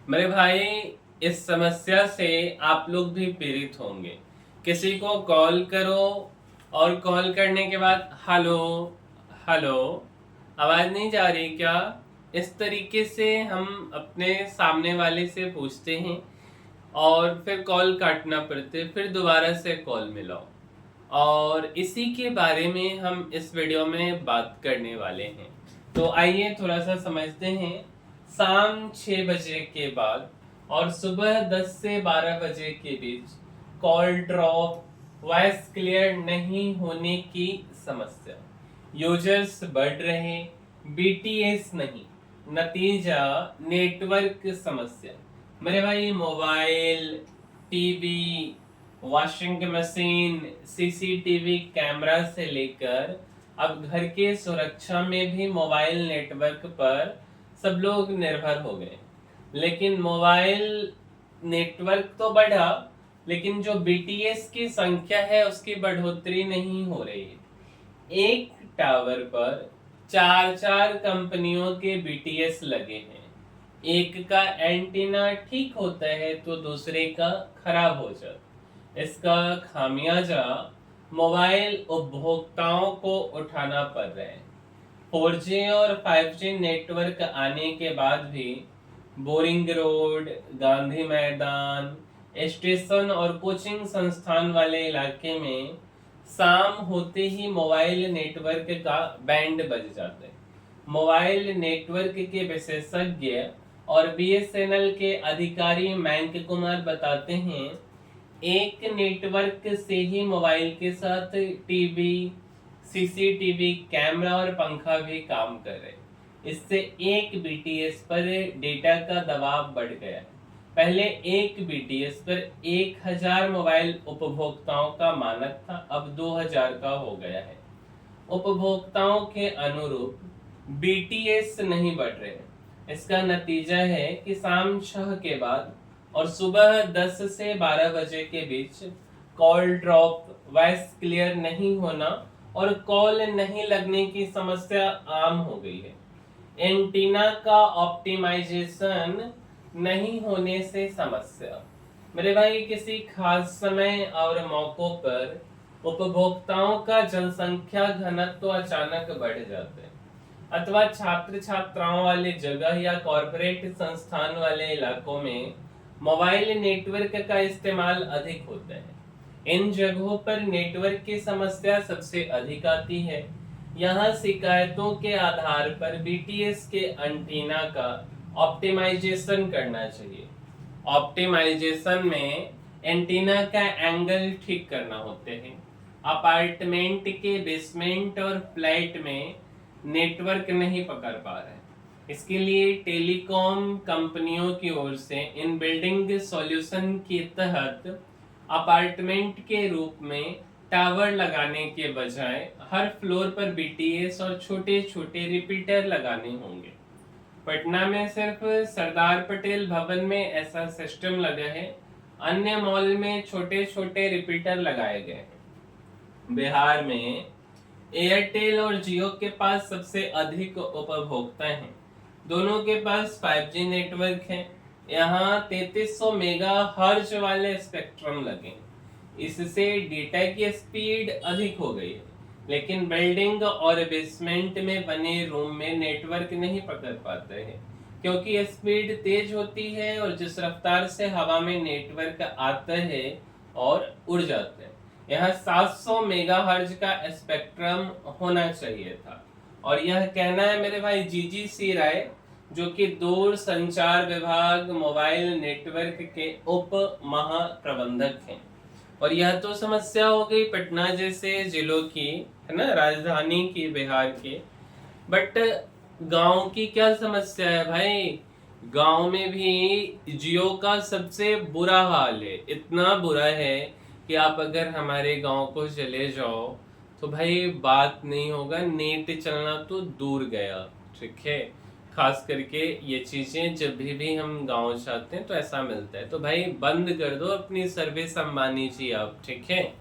मेरे भाई, इस समस्या से आप लोग भी पीड़ित होंगे। किसी को कॉल करो और कॉल करने के बाद हेलो हेलो, आवाज़ नहीं जा रही क्या? इस तरीके से हम अपने सामने वाले से पूछते हैं और फिर कॉल काटना पड़ते, फिर दोबारा से कॉल मिलाओ। और इसी के बारे में हम इस वीडियो में बात करने वाले हैं। तो आइए थोड़ा सा समझते हैं। शाम 6 बजे के बाद और सुबह 10 से 12 बजे के बीच कॉल ड्रॉप, वॉइस क्लियर नहीं होने की समस्या, यूजर्स बढ़ रहे, बीटीएस नहीं, नतीजा नेटवर्क समस्या। मेरे भाई, mobile, TV, washing machine, CCTV camera से लेकर अब घर के सुरक्षा में भी मोबाइल नेटवर्क पर सब लोग निर्भर हो गए। लेकिन मोबाइल नेटवर्क तो बढ़ा, लेकिन जो बीटीएस की संख्या है उसकी बढ़ोतरी नहीं हो रही है। एक टावर पर चार चार कंपनियों के बीटीएस लगे हैं। एक का एंटीना ठीक होता है तो दूसरे का खराब हो जाता है। इसका खामियाजा मोबाइल उपभोक्ताओं को उठाना पड़ रहा है। 4G और 5G नेटवर्क आने के बाद भी बोरिंग रोड, गांधी मैदान, स्टेशन और कोचिंग संस्थान वाले इलाके में शाम होते ही मोबाइल नेटवर्क का बैंड बज जाता है। मोबाइल नेटवर्क के विशेषज्ञ और बीएसएनएल के अधिकारी मयंक कुमार बताते हैं, एक नेटवर्क से ही मोबाइल के साथ टीवी, सीसीटीवी कैमरा और पंखा भी काम कर रहे। इससे एक बीटीएस पर डेटा का दबाव बढ़ गया है। पहले एक बीटीएस पर 1000 मोबाइल उपभोक्ताओं का मानक था, अब 2000 का हो गया है। उपभोक्ताओं के अनुरूप बीटीएस नहीं बढ़ रहे हैं। इसका नतीजा है कि शाम 6 के बाद और सुबह 10 से 12 बजे के बीच कॉल ड्रॉप, वॉइस क्लियर नहीं होना और कॉल नहीं लगने की समस्या आम हो गई है। एंटीना का ऑप्टिमाइजेशन नहीं होने से समस्या। मेरे भाई, किसी खास समय और मौकों पर उपभोक्ताओं का जनसंख्या घनत्व तो अचानक बढ़ जाते हैं, अथवा छात्र छात्राओं वाले जगह या कॉरपोरेट संस्थान वाले इलाकों में मोबाइल नेटवर्क का इस्तेमाल अधिक होता है। इन जगहों पर नेटवर्क की समस्या सबसे अधिक आती है। यहाँ शिकायतों के आधार पर बीटीएस के एंटीना का ऑप्टिमाइजेशन करना चाहिए। ऑप्टिमाइजेशन में एंटीना का एंगल ठीक करना होते हैं। अपार्टमेंट के बेसमेंट और फ्लैट में नेटवर्क नहीं पकड़ पा रहे, इसके लिए टेलीकॉम कंपनियों की ओर से इन बिल्डिंग सॉल्यूशन के तहत अपार्टमेंट के रूप में टावर लगाने के बजाय हर फ्लोर पर बीटीएस और छोटे छोटे रिपीटर लगाने होंगे। पटना में सिर्फ सरदार पटेल भवन में ऐसा सिस्टम लगा है, अन्य मॉल में छोटे छोटे रिपीटर लगाए गए हैं। बिहार में एयरटेल और जियो के पास सबसे अधिक उपभोक्ता हैं। दोनों के पास 5G नेटवर्क है। यहाँ 3300 मेगा हर्ज वाले स्पेक्ट्रम लगे, इससे डेटा की स्पीड अधिक हो गई है। लेकिन बिल्डिंग और बेसमेंट में बने रूम में नेटवर्क नहीं पकड़ पाते हैं, क्योंकि स्पीड तेज होती है और जिस रफ्तार से हवा में नेटवर्क आता है और उड़ जाता है। यहाँ 700 मेगाहर्ट्ज का स्पेक्ट्रम होना चाहिए था। और यह कहना है मेरे भाई जीजी राय, जो कि दूर संचार विभाग मोबाइल नेटवर्क के उप महाप्रबंधक हैं। और यह तो समस्या हो गई पटना जैसे जिलों की, है ना, राजधानी की बिहार के। बट गांव की क्या समस्या है भाई? गांव में भी जियो का सबसे बुरा हाल है। इतना बुरा है कि आप अगर हमारे गांव को चले जाओ तो भाई बात नहीं होगा, नेट चलना तो दूर गया। ठीक है, खास करके ये चीजें जब भी हम गांव जाते हैं तो ऐसा मिलता है। तो भाई बंद कर दो अपनी सर्विस अंबानी जी आप, ठीक है।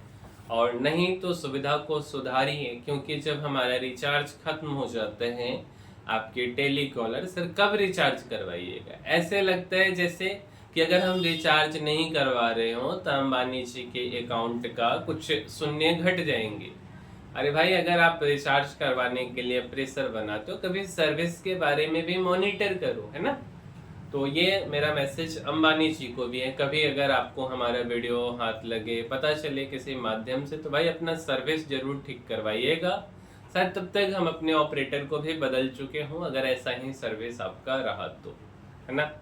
और नहीं तो सुविधा को सुधारिए, क्योंकि जब हमारा रिचार्ज खत्म हो जाता है आपके टेलीकॉलर सर कब रिचार्ज करवाइएगा। ऐसे लगता है जैसे कि अगर हम रिचार्ज नहीं करवा रहे हो तो अंबानी जी के अकाउंट का कुछ शून्य घट जाएंगे। अरे भाई, अगर आप रिचार्ज करवाने के लिए प्रेशर बनाते हो, कभी सर्विस के बारे में भी मॉनिटर करो, है ना। तो ये मेरा मैसेज अंबानी जी को भी है। कभी अगर आपको हमारा वीडियो हाथ लगे, पता चले किसी माध्यम से, तो भाई अपना सर्विस जरूर ठीक करवाइएगा। शायद तब तक हम अपने ऑपरेटर को भी बदल चुके हों, अगर ऐसा ही सर्विस आपका रहा तो, है ना।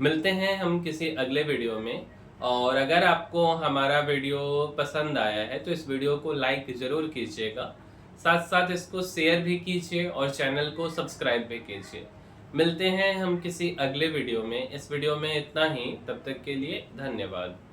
मिलते हैं हम किसी अगले वीडियो में। और अगर आपको हमारा वीडियो पसंद आया है तो इस वीडियो को लाइक ज़रूर कीजिएगा, साथ साथ इसको शेयर भी कीजिए और चैनल को सब्सक्राइब भी कीजिए। मिलते हैं हम किसी अगले वीडियो में। इस वीडियो में इतना ही, तब तक के लिए धन्यवाद।